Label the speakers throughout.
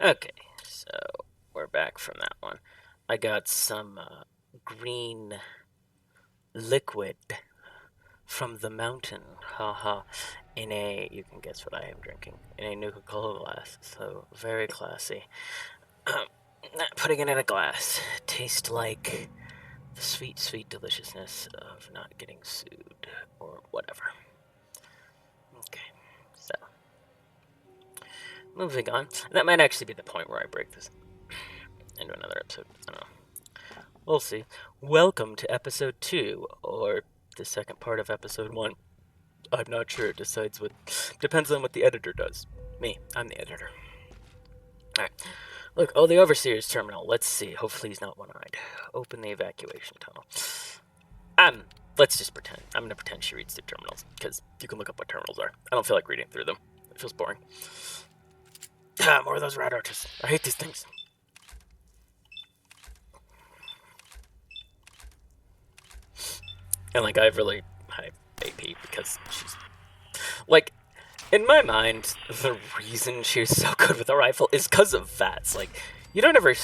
Speaker 1: Okay, so we're back from that one. I got some green liquid from the mountain, haha, in a, you can guess what I am drinking, in a Nuka-Cola glass, so very classy. Putting it in a glass, tastes like the sweet, sweet deliciousness of not getting sued, or whatever. Okay, so, moving on. That might actually be the point where I break this into another episode, I don't know. We'll see. Welcome to episode 2, or the second part of episode 1. I'm not sure. It depends on what the editor does. Me, I'm the editor. Alright. Look, the Overseer's terminal. Let's see. Hopefully he's not one-eyed. Open the evacuation tunnel. Let's just pretend. I'm gonna pretend she reads through terminals, because you can look up what terminals are. I don't feel like reading through them. It feels boring. More of those rat artists. I hate these things. And, like, I have really high AP because she's... Like, in my mind, the reason she was so good with a rifle is because of VATS. Like, you don't really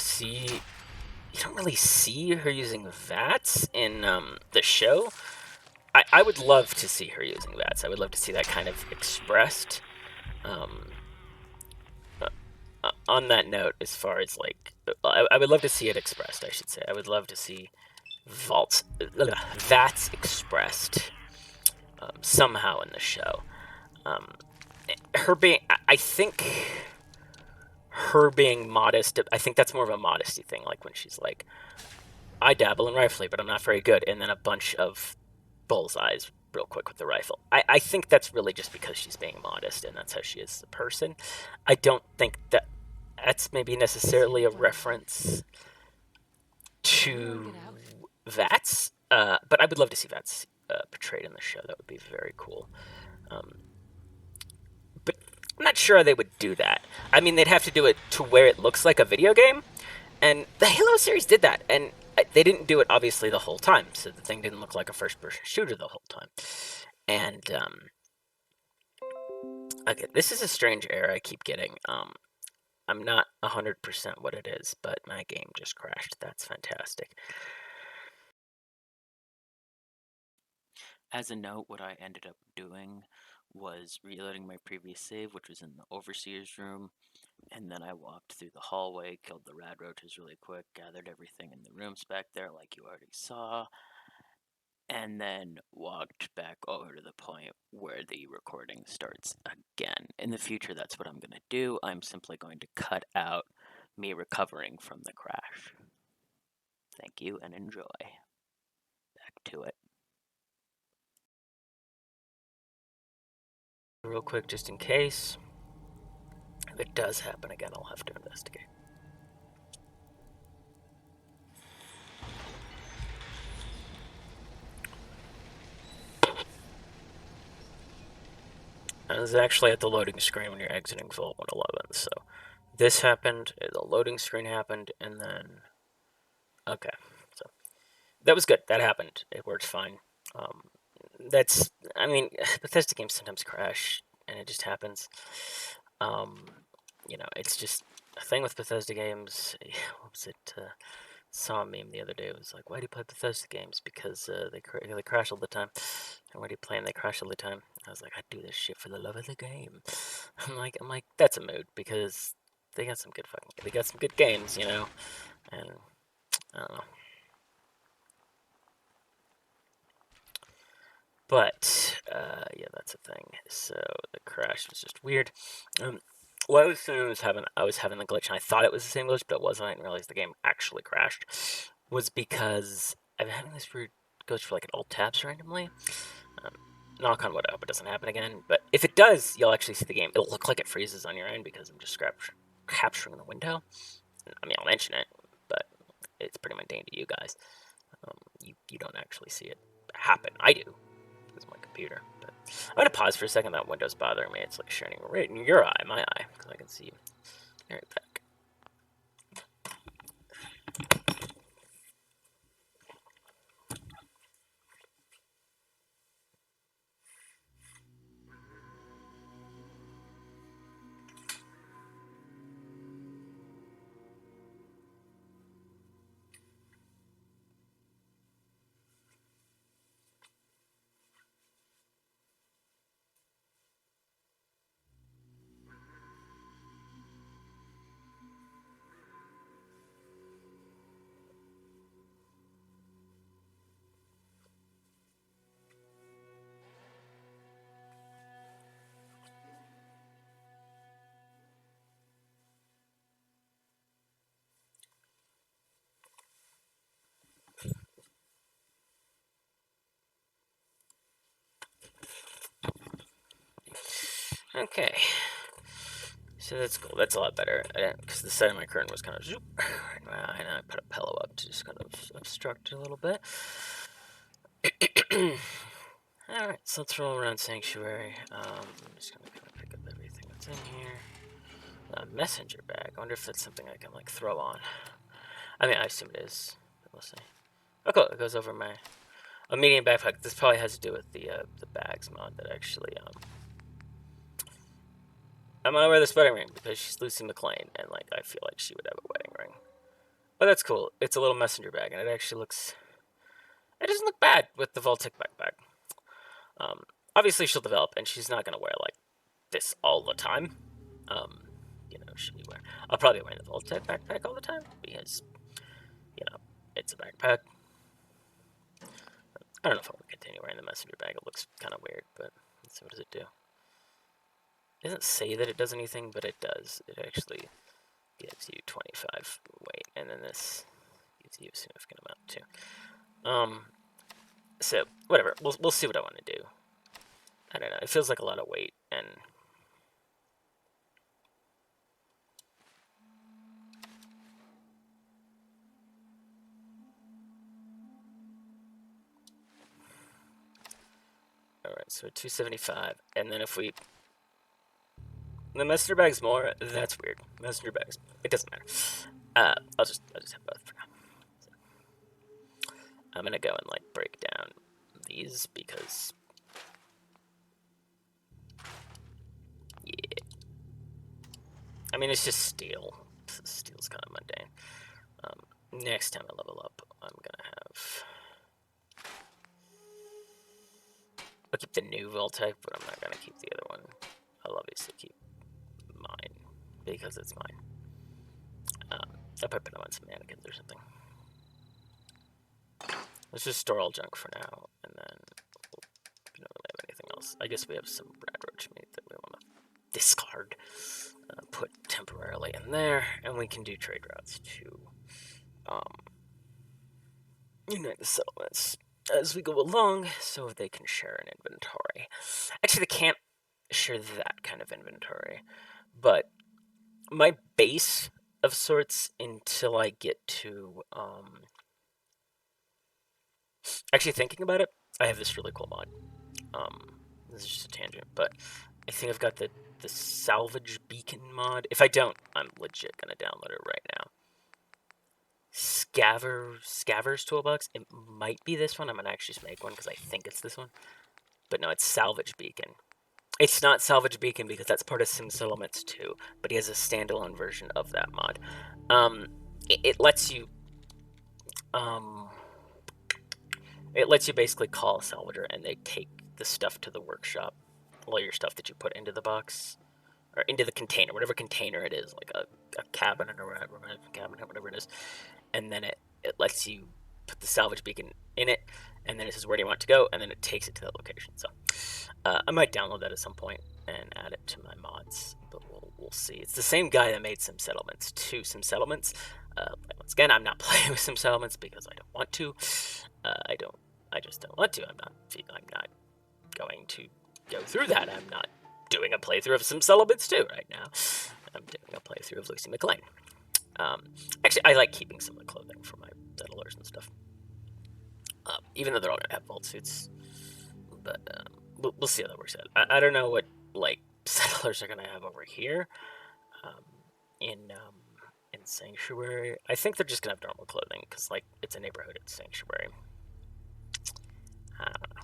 Speaker 1: see her using VATS in the show. I would love to see her using VATS. I would love to see that kind of expressed. On that note, as far as, like, I would love to see it expressed, I should say. I would love to see VATS expressed somehow in the show. I think her being modest, I think that's more of a modesty thing, like when she's like, I dabble in rifling, but I'm not very good, and then a bunch of bullseyes real quick with the rifle. I think that's really just because she's being modest, and that's how she is as a person. I don't think that's maybe necessarily a reference to VATS, but I would love to see VATS portrayed in the show. That would be very cool. But I'm not sure they would do that. I mean, they'd have to do it to where it looks like a video game, and the Halo series did that, and they didn't do it, obviously, the whole time, so the thing didn't look like a first-person shooter the whole time. And, okay, this is a strange error I keep getting. I'm not 100% what it is, but my game just crashed. That's fantastic. As a note, what I ended up doing was reloading my previous save, which was in the Overseer's room, and then I walked through the hallway, killed the rad roaches really quick, gathered everything in the rooms back there like you already saw, and then walked back over to the point where the recording starts again. In the future, that's what I'm going to do. I'm simply going to cut out me recovering from the crash. Thank you and enjoy. Back to it. Real quick, just in case. If it does happen again, I'll have to investigate. I was actually at the loading screen when you're exiting Vault 111, so this happened, the loading screen happened, and then... Okay, so that was good. That happened. It worked fine. I mean, Bethesda games sometimes crash, and it just happens. You know, it's just a thing with Bethesda games. What was it? Saw a meme the other day. It was like, why do you play Bethesda games? Because they crash all the time. And why do you play them? They crash all the time. I was like, I do this shit for the love of the game. I'm like, that's a mood, because they got some good games, you know. And I don't know. But yeah, that's a thing. So the crash was just weird. What I was doing was I was having the glitch, and I thought it was the same glitch, but it wasn't. I didn't realize the game actually crashed. Was because I've been having this weird glitch for like alt tabs randomly. Knock on wood, I hope it doesn't happen again. But if it does, you'll actually see the game. It'll look like it freezes on your end because I'm just capturing the window. I mean, I'll mention it, but it's pretty mundane to you guys. You don't actually see it happen. I do. It's my computer. But I'm gonna pause for a second. That window's bothering me. It's like shining right in your eye, my eye, because I can see you. Right back. Okay. So that's cool. That's a lot better. Because the side of my curtain was kind of zoop. And I put a pillow up to just kind of obstruct it a little bit. Alright, so let's roll around Sanctuary. I'm just going to kind of pick up everything that's in here. A messenger bag. I wonder if that's something I can, like, throw on. I mean, I assume it is. We'll see. Oh, cool. It goes over my... A medium backpack. This probably has to do with the bags mod that actually, I'm gonna wear this wedding ring because she's Lucy Mclain, and, like, I feel like she would have a wedding ring. But that's cool. It's a little messenger bag, and it actually looks... It doesn't look bad with the Vortex backpack. Obviously, she'll develop, and she's not gonna wear, like, this all the time. You know, she'll be wearing... I'll probably be wearing the Vortex backpack all the time, because, you know, it's a backpack. I don't know if I want to continue wearing the messenger bag. It looks kind of weird, but let's see, what does it do? It doesn't say that it does anything, but it does. It actually gives you 25 weight, and then this gives you a significant amount too. So whatever. We'll see what I want to do. I don't know. It feels like a lot of weight, and all right. So 275, and then if we the messenger bag's more. That's weird. Messenger bags. It doesn't matter. I'll just have both for now. So, I'm gonna go and, like, break down these because yeah. I mean, it's just steel. Steel's kind of mundane. Next time I level up, I'm gonna have. I'll keep the new Voltec, but I'm not gonna keep the other one. I'll obviously keep mine because it's mine. I'll probably put them on some mannequins or something. Let's just store all junk for now, and then we don't really have anything else. I guess we have some rad roach meat that we want to discard, put temporarily in there, and we can do trade routes to unite the settlements as we go along, so they can share an inventory. Actually, they can't share that kind of inventory, but my base of sorts until I get to actually thinking about it, I have this really cool mod. This is just a tangent, but I think I've got the salvage beacon mod. If I don't, I'm legit gonna download it right now. Scaver's Toolbox. It might be this one. I'm gonna actually just make one because I think it's this one. But no, it's Salvage Beacon. It's not Salvage Beacon because that's part of Sim Settlements 2, but he has a standalone version of that mod. It lets you basically call a salvager, and they take the stuff to the workshop, all your stuff that you put into the box, or into the container, whatever container it is, like a cabinet or a cabinet, whatever it is, and then it lets you put the salvage beacon in it, and then it says where do you want it to go, and then it takes it to that location. So I might download that at some point and add it to my mods, but we'll see. It's the same guy that made Sim Settlements 2 Sim Settlements. Once again, I'm not playing with Sim Settlements because I don't want to. I just don't want to. I'm not going to go through that. I'm not doing a playthrough of Sim Settlements 2 right now. I'm doing a playthrough of Lucy Mclain. Actually, I like keeping some of the clothing for my settlers and stuff. Even though they're all going to have vault suits. But we'll see how that works out. I don't know what, like, settlers are going to have over here. In Sanctuary. I think they're just going to have normal clothing, because, like, it's a neighborhood at Sanctuary. I don't know.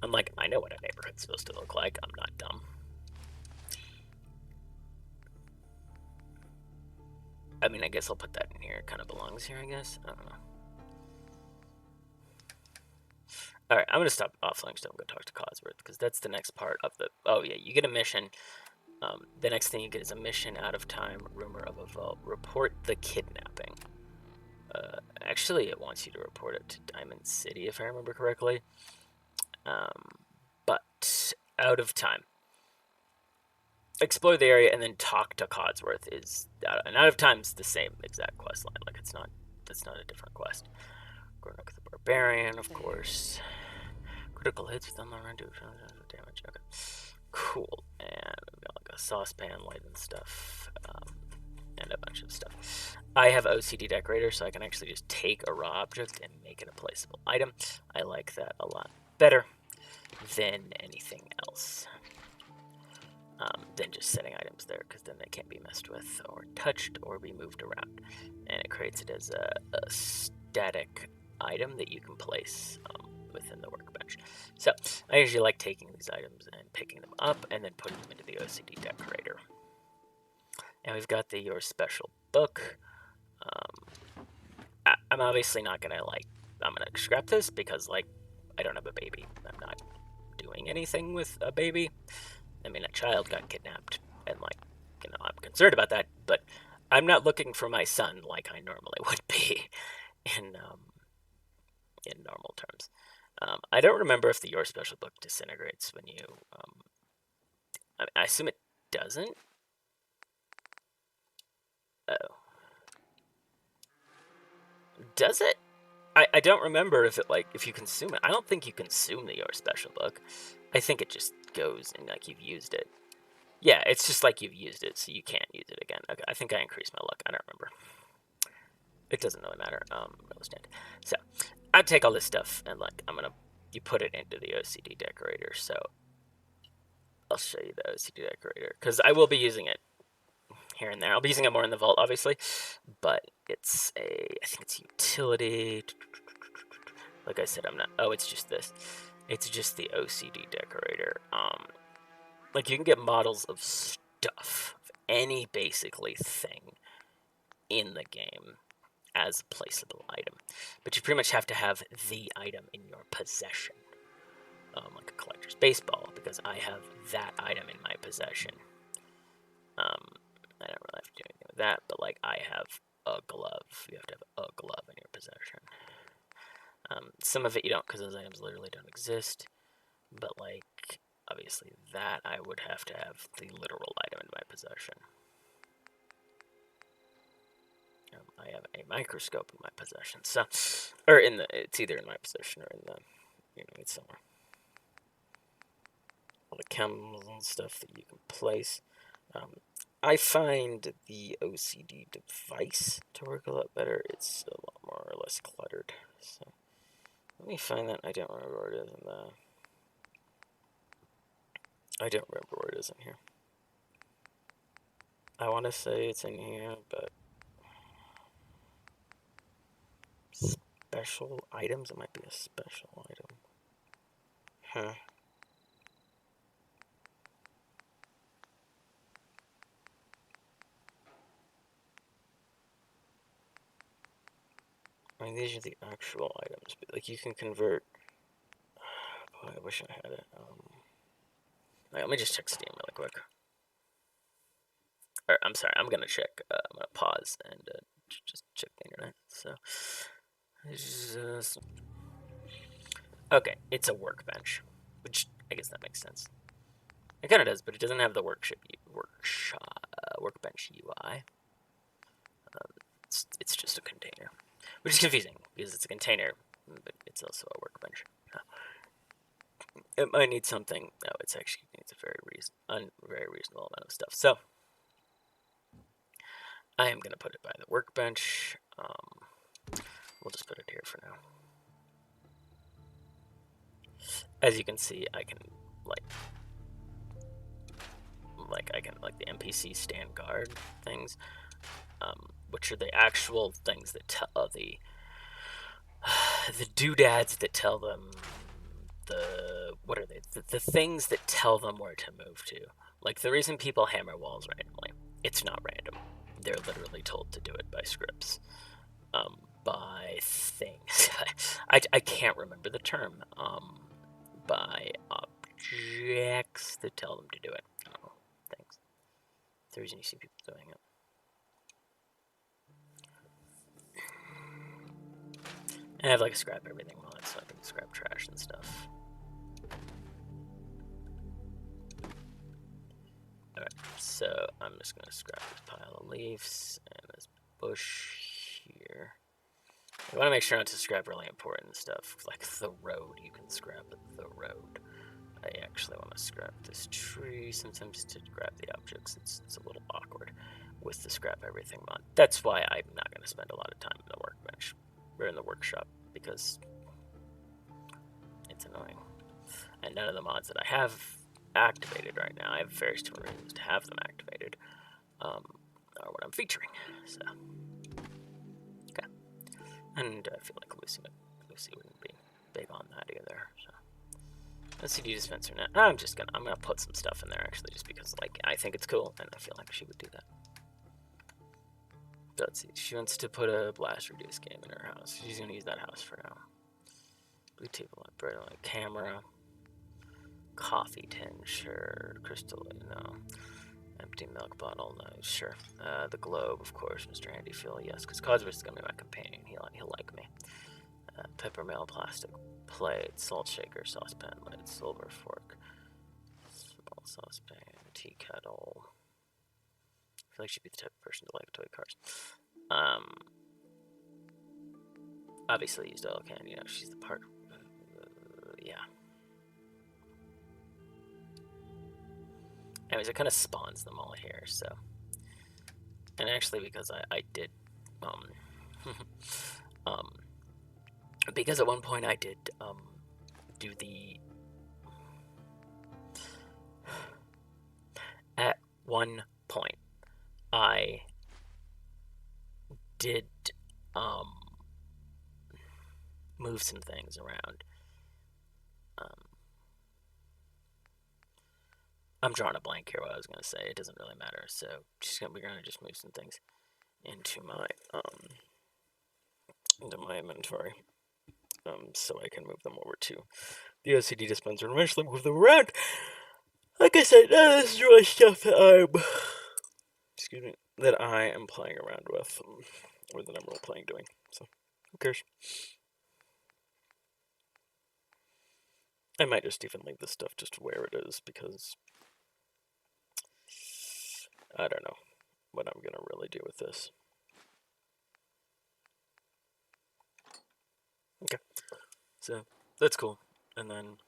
Speaker 1: I'm like, I know what a neighborhood's supposed to look like. I'm not dumb. I mean, I guess I'll put that in here. It kind of belongs here, I guess. I don't know. Alright, I'm going to stop offline so I'm going to talk to Codsworth, because that's the next part of the... Oh, yeah, you get a mission. The next thing you get is a mission out of time, rumor of a vault. Report the kidnapping. Actually, it wants you to report it to Diamond City, if I remember correctly. But out of time. Explore the area and then talk to Codsworth is... and out of time's the same exact quest line. Like, it's not a different quest. Grown-up the Barbarian, of course. Critical hits with unlimited damage. Okay. Cool. And we've got like a saucepan light and stuff, and a bunch of stuff. I have OCD decorator, so I can actually just take a raw object and make it a placeable item. I like that a lot better than anything else. Than just setting items there, because then they can't be messed with or touched or be moved around. And it creates it as a static item that you can place within the workbench. So I usually like taking these items and picking them up and then putting them into the OCD decorator. And we've got the Your Special book. I'm obviously not gonna I'm gonna scrap this because I don't have a baby. I'm not doing anything with a baby. I mean, a child got kidnapped, and I'm concerned about that, but I'm not looking for my son like I normally would be in normal terms. I don't remember if the Your Special book disintegrates when you. I assume it doesn't. Oh, does it? I don't remember if if you consume it. I don't think you consume the Your Special book. I think it just goes and you've used it. Yeah, it's just like you've used it, so you can't use it again. Okay, I think I increased my luck. I don't remember. It doesn't really matter. Real stand. So I take all this stuff and you put it into the OCD decorator. So I'll show you the OCD decorator because I will be using it here and there. I'll be using it more in the vault, obviously, but I think it's utility. Like I said, I'm not. Oh, it's just this. It's just the OCD decorator. You can get models of stuff, of any basically thing in the game as a placeable item, but you pretty much have to have the item in your possession, like a collector's baseball, because I have that item in my possession. I don't really have to do anything with that, but I have a glove. You have to have a glove in your possession. Some of it you don't, because those items literally don't exist, but obviously that I would have to have the literal item in my possession. I have a microscope in my possession, so, it's either in my possession or in it's somewhere. All the chemicals and stuff that you can place. I find the OCD device to work a lot better. It's a lot more or less cluttered. So let me find that. I don't remember where it is in the. I don't remember where it is in here. I want to say it's in here, but special items. It might be a special item. Huh. I mean, these are the actual items, but you can convert. Boy, I wish I had it. Let me just check Steam really quick. Or, I'm sorry, I'm gonna check. I'm gonna pause and just check the internet. So, okay, it's a workbench, which I guess that makes sense. It kind of does, but it doesn't have the workbench UI. It's just a container, which is confusing because it's a container, but it's also a workbench. It might need something. No, it actually needs a very reasonable amount of stuff. So I am going to put it by the workbench. We'll just put it here for now. As you can see, I can the NPC stand guard things, which are the actual things that tell the doodads that tell them what are they? The things that tell them where to move to. Like the reason people hammer walls randomly, it's not random. They're literally told to do it by scripts, by things. I can't remember the term. By objects that tell them to do it. Oh, thanks. That's the reason you see people doing it. And I have scrap everything mod, so I can scrap trash and stuff. Alright, so I'm just gonna scrap this pile of leaves and this bush here. I want to make sure not to scrap really important stuff, like the road. You can scrap the road. I actually want to scrap this tree. Sometimes to grab the objects, it's a little awkward with the scrap everything mod. That's why I'm not going to spend a lot of time in the workbench or in the workshop, because it's annoying. And none of the mods that I have activated right now, I have various different reasons to have them activated, are what I'm featuring. So, okay. And I feel like Lucy wouldn't be big on that either. So, let's see, dispenser now. I'm gonna put some stuff in there actually, just because like I think it's cool, and I feel like she would do that. So let's see. She wants to put a blast reduce game in her house. She's gonna use that house for now. Blue table, bread, camera, coffee tin, sure. Crystal, no. Empty milk bottle, no, sure. The globe, of course, Mr. Handyfield, yes, because Cosworth is gonna be my companion. He'll like me. Pepper mill, plastic plate, salt shaker, saucepan lid, silver fork, small saucepan, tea kettle. I feel like she'd be the type of person to like toy cars. Obviously used oil can, you know, she's the part. Yeah. Anyways, it kind of spawns them all here, so. And actually, because I did, because at one point I did, do the. At one point, I did, move some things around. I'm drawing a blank here. What I was gonna say, it doesn't really matter. So we're gonna just move some things into my inventory, so I can move them over to the OCD dispenser and eventually move them around. Like I said, this is really stuff that that I am playing around with, or that I'm role playing doing. So who cares? I might just even leave this stuff just where it is, because I don't know what I'm gonna really do with this. Okay, so that's cool. And then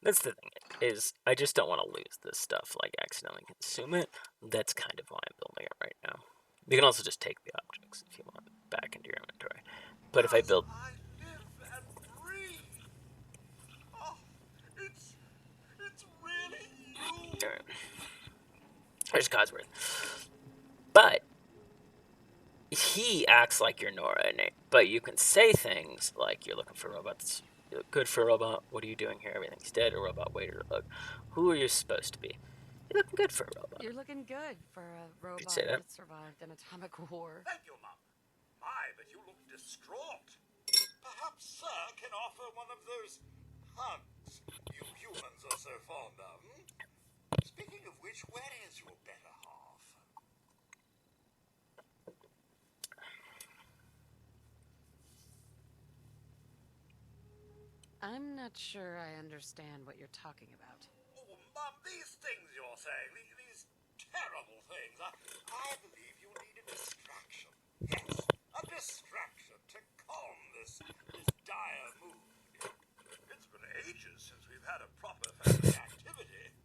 Speaker 1: that's the thing, is I just don't want to lose this stuff, like accidentally consume it. That's kind of why I'm building it right now. You can also just take the objects if you want back into your inventory. But if I build,
Speaker 2: It's really you.
Speaker 1: alright, there's Cosworth. But he acts like you're Nora, but you can say things like, "You're looking for robots. You look good for a robot. What are you doing here? Everything's dead." A robot waiter, look. Who are you supposed to be? You're looking good for a robot.
Speaker 3: You're looking good for a
Speaker 1: You could say
Speaker 3: robot
Speaker 1: that.
Speaker 3: that survived an atomic war.
Speaker 2: Thank you, Mum. My, but you look distraught. Perhaps Sir can offer one of those hugs you humans are so fond of. Speaking of which, where is your better half?
Speaker 3: I'm not sure I understand what you're talking about.
Speaker 2: Oh, Mum, these things you're saying, these terrible things, I believe you need a distraction. Yes, a distraction to calm this dire mood. It's been ages since we've had a proper family activity.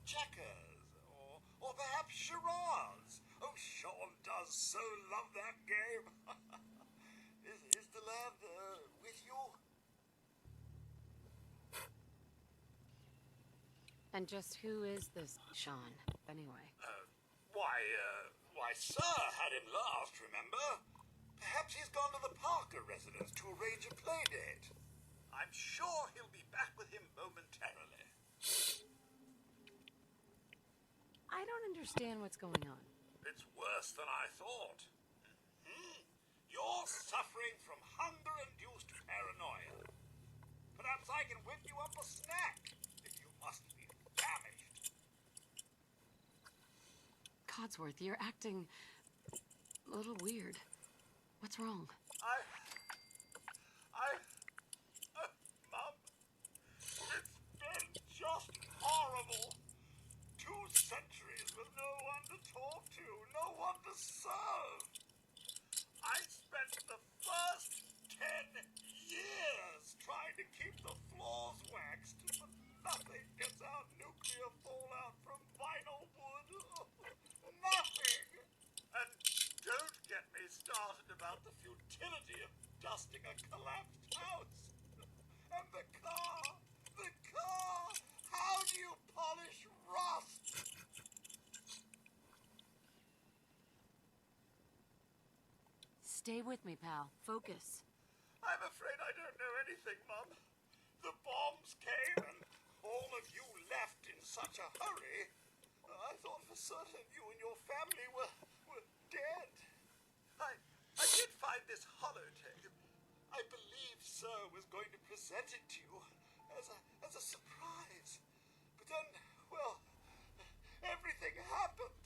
Speaker 2: Checkers, or perhaps charades. Oh, Sean does so love that game. Is the lad with you?
Speaker 3: And just who is this Sean, anyway?
Speaker 2: Why, Sir had him last, remember? Perhaps he's gone to the Parker residence to arrange a play date. I'm sure he'll be back with him momentarily.
Speaker 3: I don't understand what's going on.
Speaker 2: It's worse than I thought. You're suffering from hunger-induced paranoia. Perhaps I can whip you up a snack, if you must be famished.
Speaker 3: Codsworth, you're acting a little weird. What's wrong?
Speaker 2: I with no one to talk to, no one to serve. I spent the first 10 years trying to keep the floors waxed, but nothing gets out nuclear fallout from vinyl wood. Nothing. And don't get me started about the futility of dusting a collapsed house. And the car. How do you polish rust?
Speaker 3: Stay with me, pal. Focus.
Speaker 2: I'm afraid I don't know anything, Mum. The bombs came and all of you left in such a hurry. I thought for certain you and your family were dead. I did find this holotape. I believe Sir was going to present it to you as a surprise. But then, well, everything happened.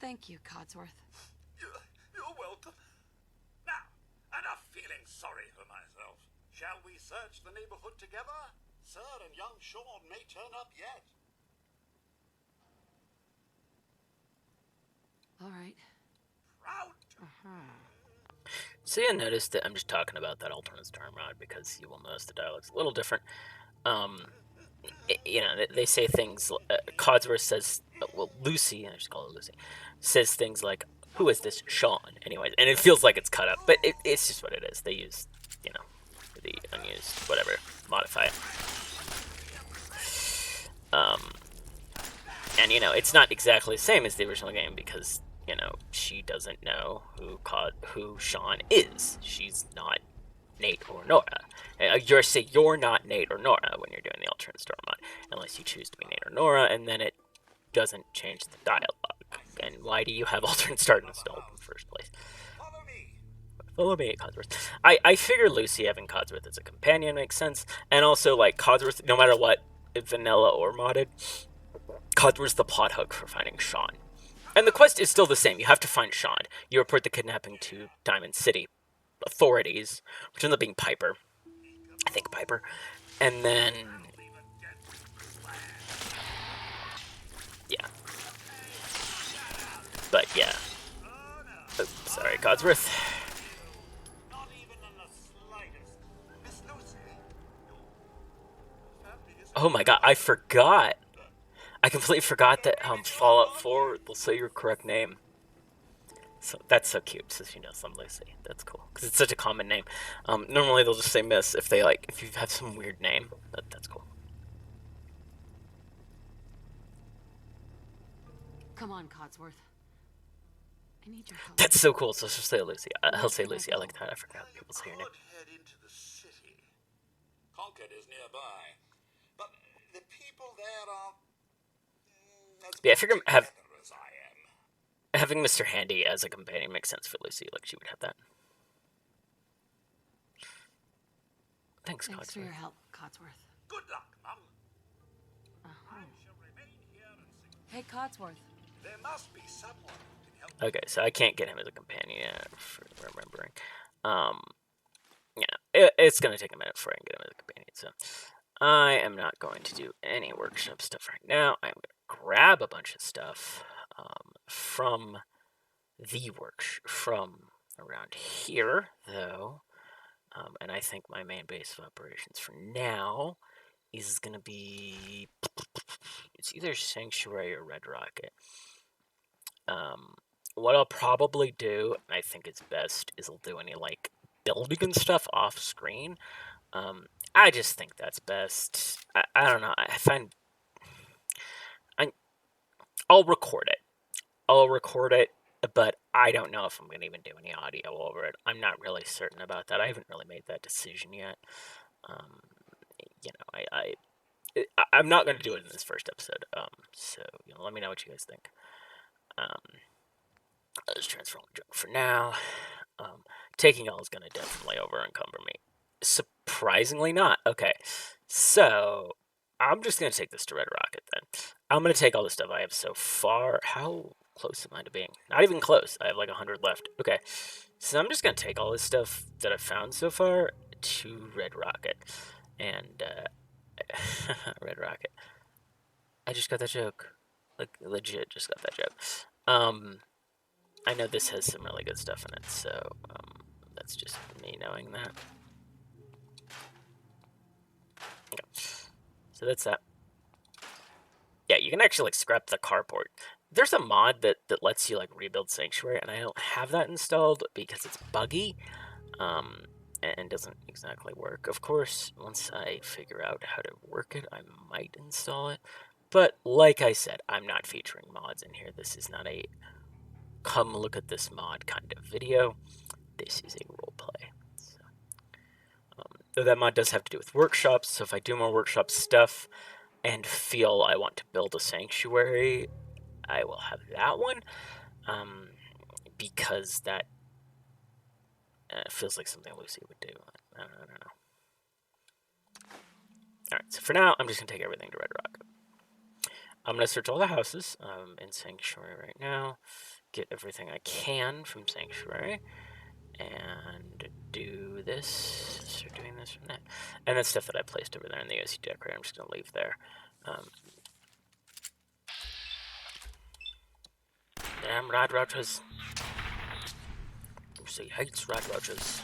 Speaker 3: Thank you, Codsworth.
Speaker 2: You're welcome. Now, enough feeling sorry for myself. Shall we search the neighborhood together? Sir and young Sean may turn up yet.
Speaker 3: All right.
Speaker 2: Proud.
Speaker 1: So you notice that I'm just talking about that alternate storm rod because you will notice the dialogue's a little different. You know, they say things. Codsworth says, well, Lucy, I just call her Lucy, says things like, "Who is this Sean?" Anyways, and it feels like it's cut up, but it's just what it is. They use, you know, the unused whatever modifier. And you know, it's not exactly the same as the original game because you know she doesn't know who Sean is. She's not Nate or Nora. You're not Nate or Nora when you're doing the alternate story mod, unless you choose to be Nate or Nora, and then it doesn't change the dialogue. And why do you have alternate start installed in the first place?
Speaker 2: Follow me.
Speaker 1: Follow me, Codsworth. I figure Lucy having Codsworth as a companion makes sense, and also like Codsworth, no matter what, vanilla or modded, Codsworth's the plot hook for finding Sean. And the quest is still the same. You have to find Sean. You report the kidnapping to Diamond City authorities, which ends up being Piper. I think Piper. And then... yeah. But yeah. Oh, sorry, Codsworth.
Speaker 2: Not even in the slightest. Miss Lucy, your family is...
Speaker 1: Oh my god, I forgot. I completely forgot that Fallout 4 will say your correct name. So that's so cute. So she knows I'm Lucy. That's cool because it's such a common name. Normally they'll just say Miss if they if you have some weird name. That's cool.
Speaker 3: Come on, Codsworth. I need your help.
Speaker 1: That's so cool. So she'll say Lucy. He'll say Lucy. I like that. I forgot people say her name.
Speaker 2: could head into the city. Concord is nearby, but the people there are as
Speaker 1: Yeah, I figure
Speaker 2: together as I am.
Speaker 1: having Mr. Handy as a companion makes sense for Lucy. Like she would have that. Thanks,
Speaker 3: Thanks for your
Speaker 1: Codsworth.
Speaker 3: help, Codsworth.
Speaker 2: Good luck, Mum.
Speaker 3: Uh-huh.
Speaker 2: I shall remain here and see.
Speaker 3: Hey, Codsworth.
Speaker 2: There must be someone who can help.
Speaker 1: Okay, so I can't get him as a companion yet, for remembering. You know, it's gonna take a minute before I can get him as a companion. So I am not going to do any workshop stuff right now. I'm gonna grab a bunch of stuff from the from around here, though. And I think my main base of operations for now is going to be... it's either Sanctuary or Red Rocket. What I'll probably do, and I think it's best, is I'll do any, like, building and stuff off screen. I just think that's best. I don't know. I find... I'll record it, but I don't know if I'm going to even do any audio over it. I'm not really certain about that. I haven't really made that decision yet. You know, I'm not going to do it in this first episode. So, you know, let me know what you guys think. I'll just transfer all the junk for now. Taking y'all is going to definitely over encumber me. Surprisingly not. Okay, so I'm just going to take this to Red Rocket then. I'm going to take all the stuff I have so far. How close am I to being? Not even close. I have like 100 left. Okay, so I'm just going to take all this stuff that I've found so far to Red Rocket. And, Red Rocket. I just got that joke. Like, legit just got that joke. I know this has some really good stuff in it, so that's just me knowing that. Okay. So that's that. Yeah, you can actually like scrap the carport. There's a mod that lets you like rebuild Sanctuary, and I don't have that installed because it's buggy, and doesn't exactly work. Of course, once I figure out how to work it, I might install it. But like I said, I'm not featuring mods in here. This is not a come look at this mod kind of video. This is a roleplay. So, though that mod does have to do with workshops, so if I do more workshop stuff and feel I want to build a sanctuary, I will have that one, because that feels like something Lucy would do. I don't know. Alright, so for now, I'm just going to take everything to Red Rock. I'm going to search all the houses in Sanctuary right now, get everything I can from Sanctuary, and do this, start doing this from that. And then stuff that I placed over there in the OC decorator, I'm just going to leave there. Damn rat roaches. Lucy hates rat roaches.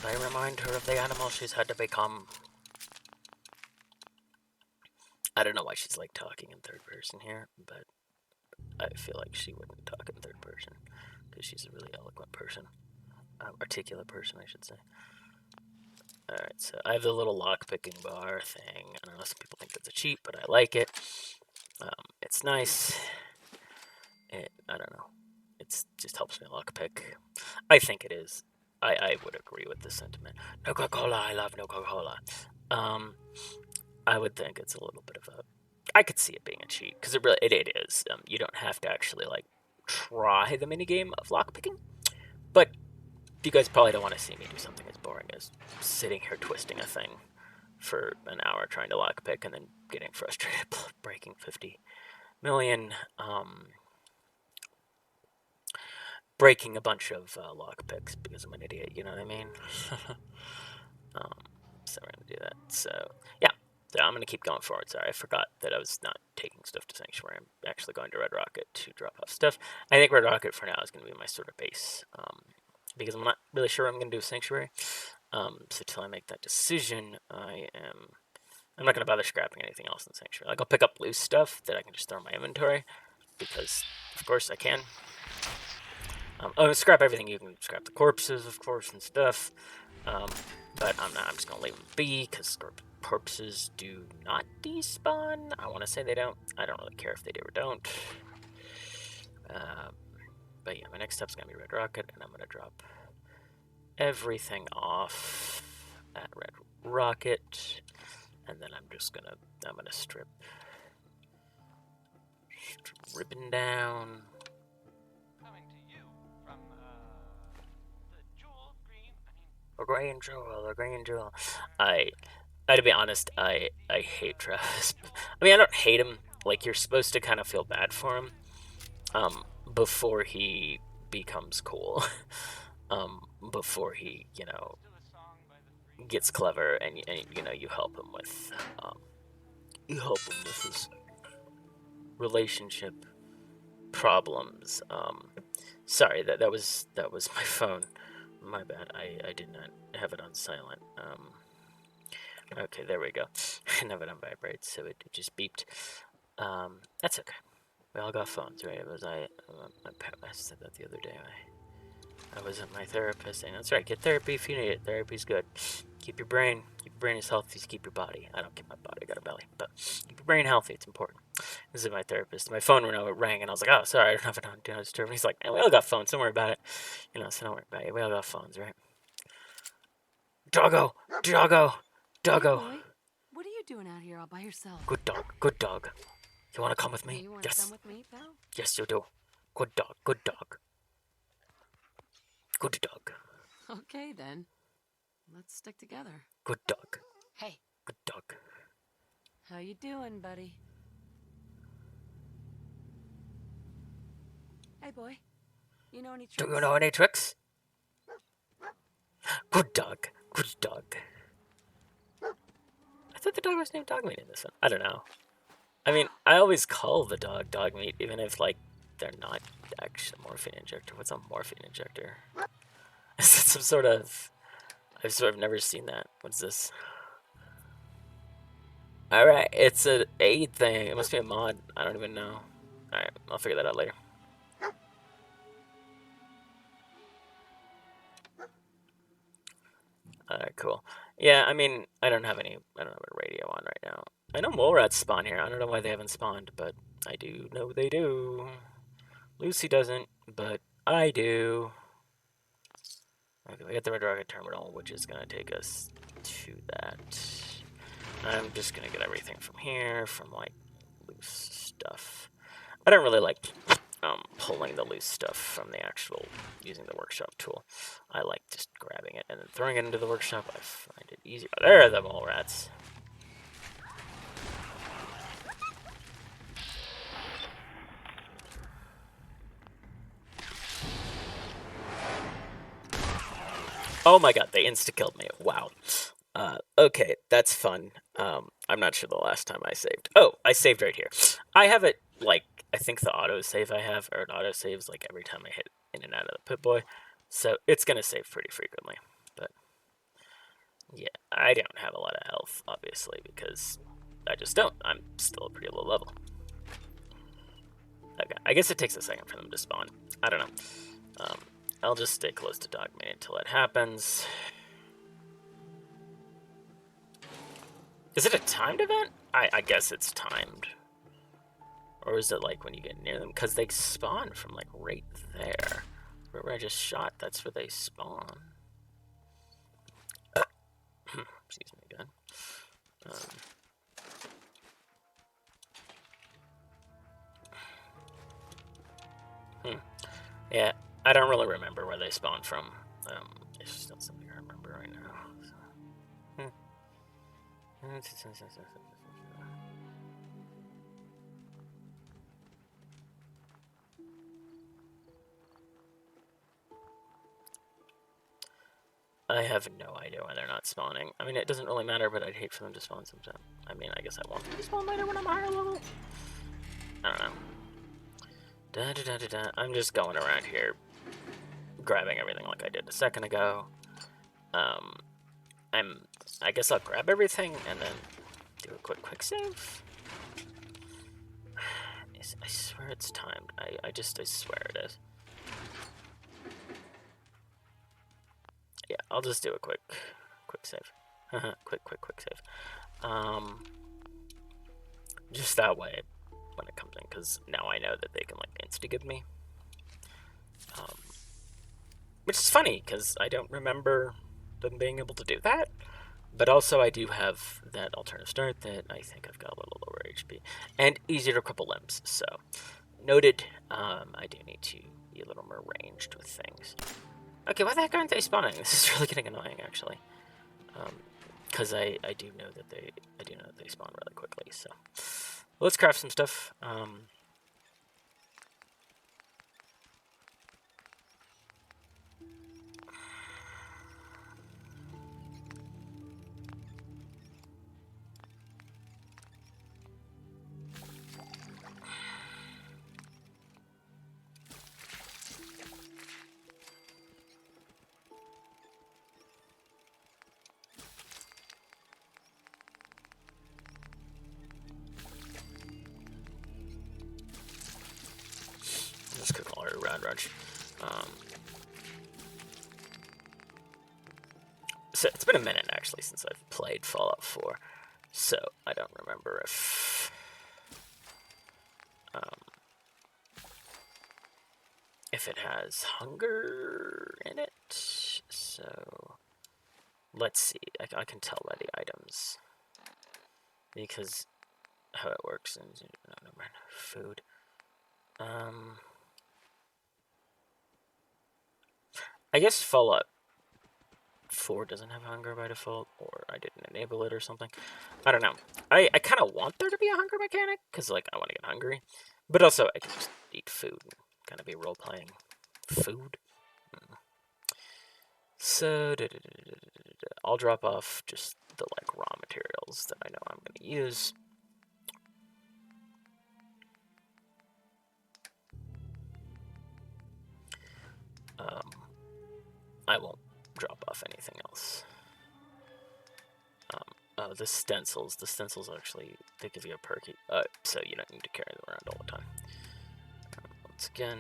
Speaker 1: They remind her of the animal she's had to become. I don't know why she's like talking in third person here, but I feel like she wouldn't talk in third person because she's a really eloquent person. Articulate person, I should say. Alright, so I have the little lock-picking bar thing. I don't know, some people think that's a cheat, but I like it. It's nice. I don't know. It just helps me lockpick. I think it is. I would agree with this sentiment. No Coca-Cola, I love no Coca-Cola. I would think it's a little bit of a... I could see it being a cheat, because it is. You don't have to actually, like, try the minigame of lockpicking, but you guys probably don't want to see me do something as boring as sitting here twisting a thing for an hour trying to lockpick and then getting frustrated breaking 50 million, breaking a bunch of lockpicks because I'm an idiot, you know what I mean? So we're going to do that. So, yeah. So I'm going to keep going forward. Sorry, I forgot that I was not taking stuff to Sanctuary. I'm actually going to Red Rocket to drop off stuff. I think Red Rocket for now is going to be my sort of base, because I'm not really sure what I'm going to do with Sanctuary. So till I make that decision, I'm not going to bother scrapping anything else in Sanctuary. Like, I'll pick up loose stuff that I can just throw in my inventory, because, of course, I can. Scrap everything. You can scrap the corpses, of course, and stuff. But I'm just going to leave them be, because corpses do not despawn. I want to say they don't. I don't really care if they do or don't. But yeah, my next step's going to be Red Rocket, and I'm going to drop everything off at Red Rocket. And then I'm going to strip ribbon down.
Speaker 4: Coming to you from, the jewel green,
Speaker 1: The green jewel. To be honest, I hate Travis. I mean, I don't hate him. Like, you're supposed to kind of feel bad for him, before he becomes cool. Before he,
Speaker 4: still a song by the three.
Speaker 1: gets clever, and you help him with, his relationship problems. Sorry, that was my phone. My bad. I did not have it on silent. Okay, there we go. I have it on vibrate, so it just beeped. That's okay. We all got phones, right? I said that the other day. I was at my therapist saying, that's right, get therapy if you need it. Therapy's good. Keep your brain as healthy as keep your body. I don't keep my body, I got a belly, but keep your brain healthy, it's important. This is my therapist. My phone rang, and I was like, oh, sorry, I don't have it on Do Not Disturb. And he's like, hey, we all got phones, don't worry about it. So don't worry about it. We all got phones, right? Doggo!
Speaker 3: Hey, boy. What are you doing out here all by yourself?
Speaker 1: Good dog. You want to come with me?
Speaker 3: You want to come with me, pal?
Speaker 1: Yes, you do. Good dog. Good dog.
Speaker 3: Okay, then. Let's stick together.
Speaker 1: Good dog.
Speaker 3: Hey,
Speaker 1: Good dog.
Speaker 3: how you doing, buddy? Hey, boy. You know any tricks?
Speaker 1: Do you know any tricks? Good dog. I thought the dog was named Dogmeat in this one. I don't know. I mean, I always call the dog meat, even if, like, they're not actually a morphine injector. What's a morphine injector? Is it some sort of... I've sort of never seen that. What's this? Alright, it's an aid thing. It must be a mod. I don't even know. Alright, I'll figure that out later. Alright, cool. Yeah, I mean, I don't have a radio on right now. I know mole rats spawn here. I don't know why they haven't spawned, but I do know they do. Lucy doesn't, but I do. Okay, we got the red rocket terminal, which is going to take us to that. I'm just going to get everything from here, from, like, loose stuff. I don't really like pulling the loose stuff from the actual, using the workshop tool. I like just grabbing it and then throwing it into the workshop. I find it easier. Oh, there are the mole rats. Oh my god, they insta-killed me. Wow. Okay, that's fun. I'm not sure the last time I saved. Oh, I saved right here. I have it, like, I think the autosave I have, or it autosaves, like, every time I hit in and out of the Pip-Boy. So, it's gonna save pretty frequently. But, yeah, I don't have a lot of health, obviously, because I just don't. I'm still a pretty low level. Okay, I guess it takes a second for them to spawn. I don't know. I'll just stay close to Dogman until it happens. Is it a timed event? I guess it's timed. Or is it like when you get near them? Because they spawn from like right there. Where I just shot, that's where they spawn. Excuse me again. Yeah, I don't really remember where they spawn from. It's just not something I remember right now. So. I have no idea why they're not spawning. I mean, it doesn't really matter, but I'd hate for them to spawn sometime. I mean, I guess I want them to spawn later when I'm higher level. I don't know. I'm just going around here, grabbing everything like I did a second ago. I guess I'll grab everything and then do a quick save. I swear it's timed. I swear it is. Yeah, I'll just do a quick save. quick save. Just that way when it comes in, because now I know that they can like insta-give me. Which is funny, because I don't remember them being able to do that. But also I do have that alternative start that I think I've got a little lower HP. And easier to cripple limbs, so noted. I do need to be a little more ranged with things. Okay, why the heck aren't they spawning? This is really getting annoying, actually. Because I do know that they spawn really quickly. So let's craft some stuff. Let's cook all our round runch. So it's been a minute actually since I've played Fallout 4, so I don't remember if it has hunger in it. So let's see. I can tell by the items because how it works in no mind, food. I guess Fallout 4 doesn't have hunger by default, or I didn't enable it or something. I don't know. I kind of want there to be a hunger mechanic, because, like, I want to get hungry. But also, I can just eat food and kind of be role-playing food. So, I'll drop off just the, like, raw materials that I know I'm going to use. I won't drop off anything else. Oh, the stencils. The stencils actually, they give you a perky, so you don't need to carry them around all the time. Once again,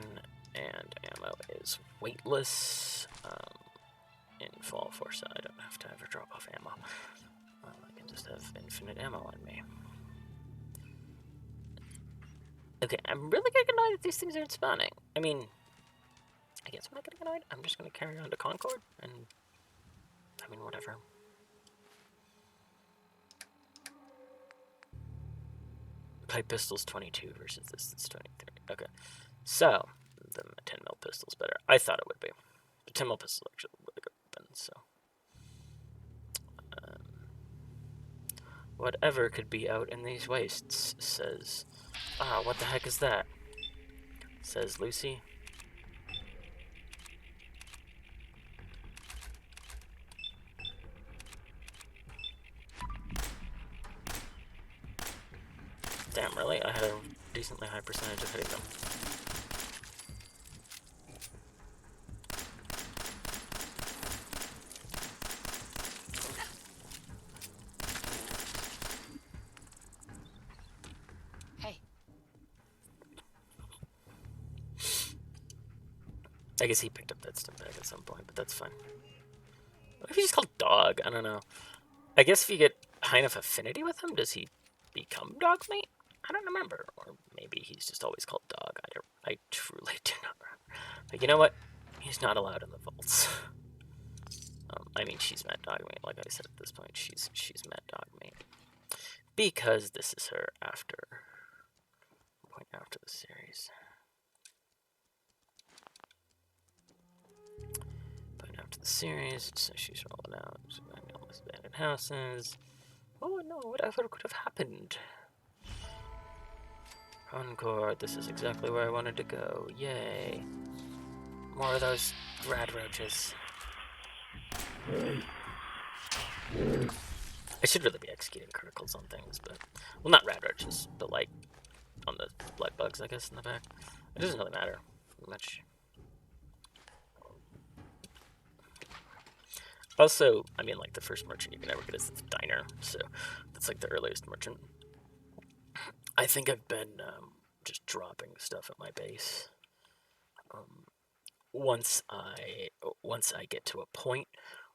Speaker 1: and ammo is weightless. In Fall Force, I don't have to ever drop off ammo. I can just have infinite ammo on me. Okay, I'm really getting annoyed that these things aren't spawning. I mean, I guess I'm not getting annoyed. I'm just going to carry on to Concord, and I mean, whatever. Pipe pistol's 22 versus this is 23. Okay, so the 10mm pistol's better. I thought it would be. The 10mm pistol's actually a really good weapon, so. Whatever could be out in these wastes, says. Ah, what the heck is that? Says Lucy. Damn, really? I had a decently high percentage of hitting them.
Speaker 3: Hey.
Speaker 1: I guess he picked up that stim bag at some point, but that's fine. What if he's called Dog? I don't know. I guess if you get high enough affinity with him, does he become dog mate? I don't remember. Or maybe he's just always called Dog. I truly do not remember. But you know what? He's not allowed in the vaults. I mean, she's met dog mate. Like I said at this point, she's met dog mate. Because this is her point after the series. Point after the series, so she's rolling out. All these abandoned houses. Oh no, whatever could have happened? Concord, this is exactly where I wanted to go. Yay. More of those rad roaches. I should really be executing criticals on things, but... Well, not rad roaches, but like on the blood bugs, I guess, in the back. It doesn't really matter much. Also, I mean, like, the first merchant you can ever get is the diner, so that's like the earliest merchant. I think I've been just dropping stuff at my base. Once I get to a point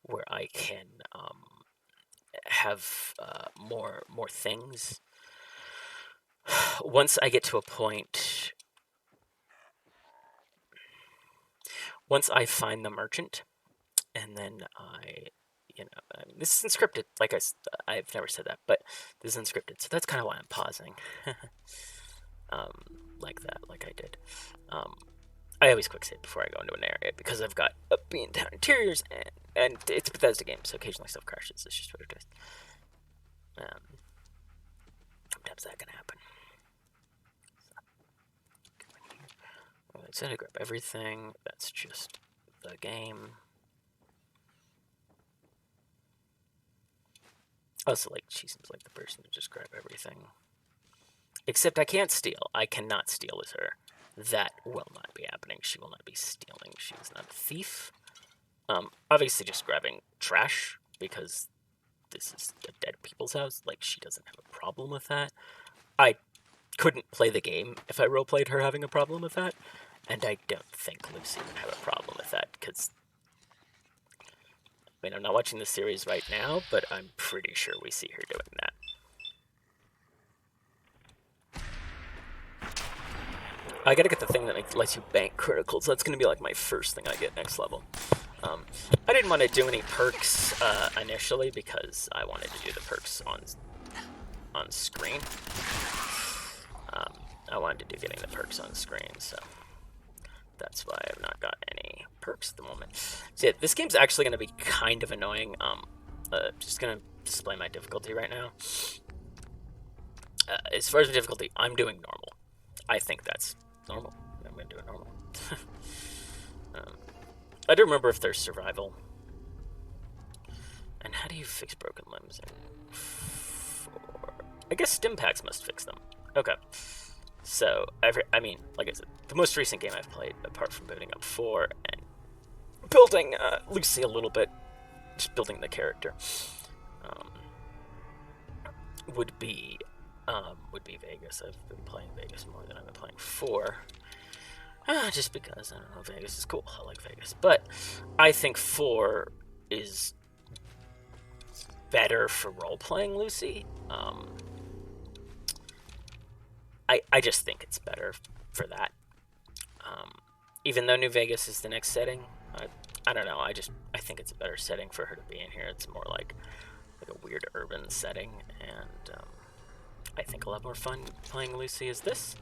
Speaker 1: where I can have more things. Once I get to a point, once I find the merchant, and then I mean, this is unscripted. Like I've never said that, but this is unscripted, so that's kind of why I'm pausing. Like that, like I did. I always quick save before I go into an area because I've got upbeat down interiors, and it's a Bethesda game, so occasionally stuff crashes. It's just what it is. Sometimes that can happen. So, I said I grab everything. That's just the game. Also, like, she seems like the person to just grab everything. Except I can't steal. I cannot steal as her. That will not be happening. She will not be stealing. She is not a thief. Obviously just grabbing trash, because this is a dead people's house. Like, she doesn't have a problem with that. I couldn't play the game if I roleplayed her having a problem with that. And I don't think Lucy would have a problem with that, because... I mean, I'm not watching the series right now, but I'm pretty sure we see her doing that. I gotta get the thing that lets you bank criticals. That's gonna be like my first thing I get next level. I didn't want to do any perks initially because I wanted to do the perks on screen. I wanted to do getting the perks on screen, so that's why I've not got any perks at the moment. So yeah, this game's actually gonna be kind of annoying. Just gonna display my difficulty right now. As far as the difficulty, I'm doing normal. I think that's normal. I'm gonna do it normal. I don't remember if there's survival. And how do you fix broken limbs in 4? I guess stim packs must fix them. Okay. So, I mean, like I said, the most recent game I've played, apart from booting up 4, and building Lucy a little bit, just building the character, um, would be Vegas. I've been playing Vegas more than I've been playing 4. Just because, I don't know, Vegas is cool. I like Vegas. But I think 4 is better for role-playing Lucy. I just think it's better for that. Even though New Vegas is the next setting, I don't know. I think it's a better setting for her to be in here. It's more like a weird urban setting, and I think a lot more fun playing Lucy as this.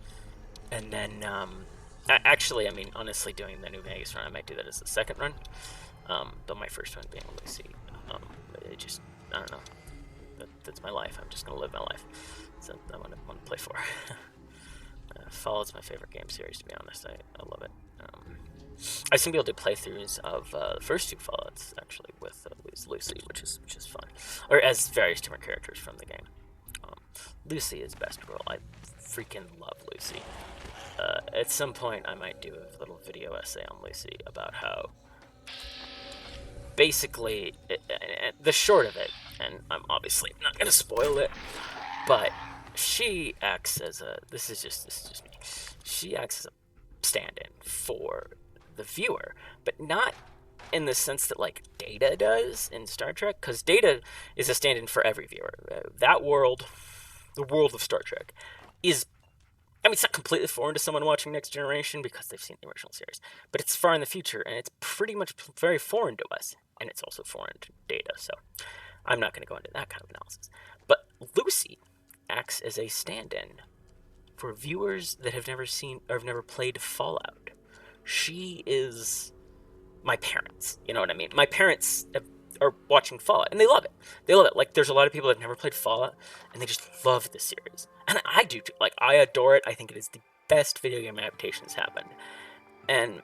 Speaker 1: And then, actually, I mean, honestly, doing the New Vegas run, I might do that as the second run. But my first one being Lucy, I don't know. That's my life. I'm just gonna live my life. So I want to play 4. Fallout's my favorite game series, to be honest. I love it. I've seen people do playthroughs of the first 2 Fallouts actually with Lucy, which is fun, or as various different characters from the game. Lucy is best role. I freaking love Lucy. At some point, I might do a little video essay on Lucy about how, basically, the short of it, and I'm obviously not gonna spoil it, but she acts as this is just me. She acts as a stand-in for the viewer, but not in the sense that like Data does in Star Trek, because Data is a stand-in for every viewer. That world, the world of Star Trek, is, I mean, it's not completely foreign to someone watching Next Generation because they've seen the original series, but it's far in the future, and it's pretty much very foreign to us, and it's also foreign to Data, so I'm not going to go into that kind of analysis. But Lucy acts as a stand-in for viewers that have never seen or have never played Fallout. She is my parents, you know what I mean? My parents are watching Fallout, and they love it. They love it. Like, there's a lot of people that have never played Fallout, and they just love the series. And I do too. Like, I adore it. I think it is the best video game adaptation that's happened. And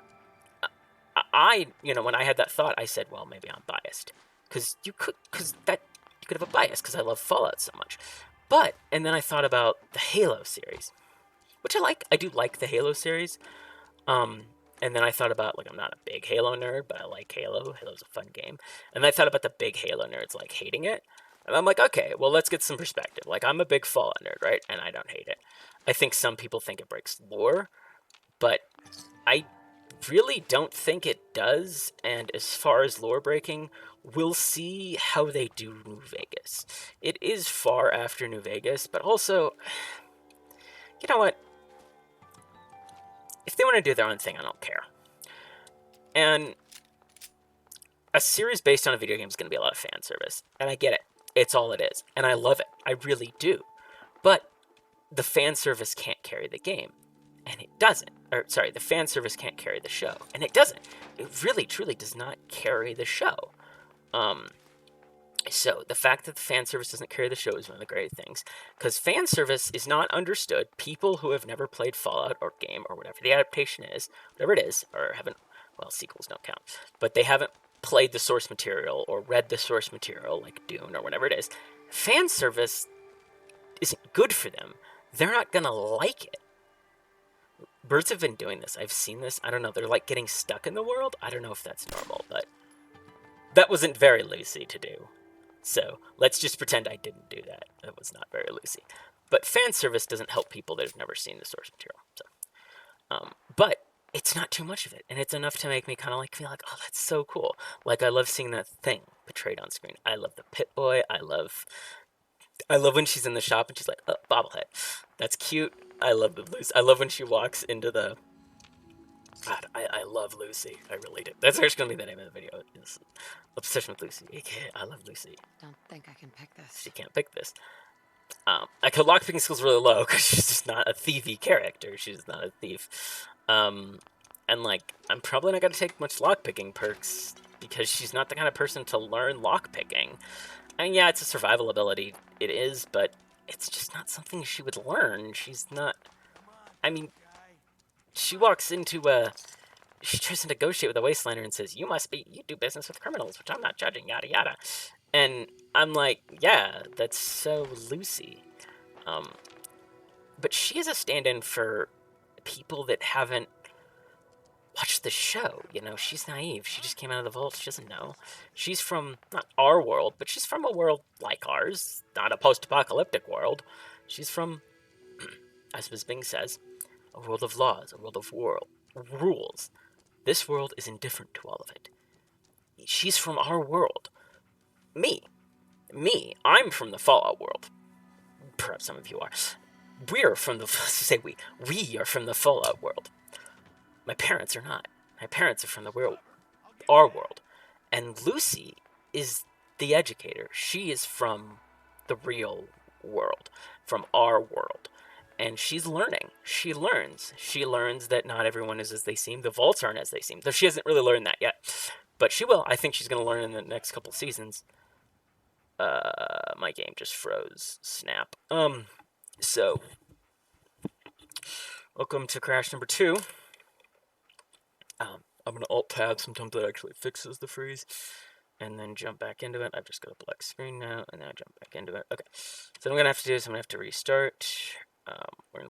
Speaker 1: when I had that thought, I said, well, maybe I'm biased. Because you could have a bias, because I love Fallout so much. But, and then I thought about the Halo series, which I like. I do like the Halo series. And then I thought about, like, I'm not a big Halo nerd, but I like Halo. Halo's a fun game. And then I thought about the big Halo nerds, like, hating it. And I'm like, okay, well, let's get some perspective. Like, I'm a big Fallout nerd, right? And I don't hate it. I think some people think it breaks lore, but I really don't think it does. And as far as lore breaking, we'll see how they do New Vegas. It is far after New Vegas, but also, you know what? If they want to do their own thing, I don't care. And a series based on a video game is going to be a lot of fan service. And I get it. It's all it is. And I love it. I really do. But the fan service can't carry the game. And it doesn't. Or, sorry, the fan service can't carry the show. And it doesn't. It really, truly does not carry the show. So the fact that the fan service doesn't carry the show is one of the great things, because fan service is not understood. People who have never played Fallout or game or whatever the adaptation is, whatever it is, or haven't, well, sequels don't count, but they haven't played the source material or read the source material like Dune or whatever it is, fan service isn't good for them. They're not gonna like it. Birds have been doing this. I've seen this. I don't know. They're like getting stuck in the world. I don't know if that's normal, but that wasn't very Lucy to do. So let's just pretend I didn't do that. That was not very Lucy. But fan service doesn't help people that have never seen the source material. So, but it's not too much of it, and it's enough to make me kind of like feel like, oh, that's so cool. Like, I love seeing that thing portrayed on screen. I love the Pit Boy. I love when she's in the shop and she's like, oh, bobblehead. That's cute. I love the Lucy. I love when she walks into the. God, I love Lucy. I really do. That's actually going to be the name of the video. Is Obsession with Lucy. I love Lucy.
Speaker 3: Don't think I can pick this.
Speaker 1: She can't pick this. Like, her lockpicking skills really low because she's just not a thievy character. She's not a thief. And, like, I'm probably not going to take much lockpicking perks because she's not the kind of person to learn lockpicking. And yeah, it's a survival ability. It is, but it's just not something she would learn. She's not. I mean, she walks into she tries to negotiate with a wastelander and says, you do business with criminals, which I'm not judging, yada yada. And I'm like, yeah, that's so Lucy. But she is a stand-in for people that haven't watch the show. You know, she's naive. She just came out of the vault. She doesn't know. She's from, not our world, but she's from a world like ours. Not a post-apocalyptic world. She's from, as Ms. Bing says, a world of laws, a world of rules. This world is indifferent to all of it. She's from our world. Me, I'm from the Fallout world. Perhaps some of you are. We're from the, say we are from the Fallout world. My parents are not. My parents are from the world, our world. And Lucy is the educator. She is from the real world, from our world. And she's learning. She learns. She learns that not everyone is as they seem. The vaults aren't as they seem. Though she hasn't really learned that yet. But she will. I think she's going to learn in the next couple seasons. My game just froze. Snap. So, welcome to Crash number 2. I'm going to alt-tab. Sometimes that actually fixes the freeze. And then jump back into it. I've just got a black screen now, and then I jump back into it. Okay. So what I'm going to have to do is I'm going to have to restart. We're going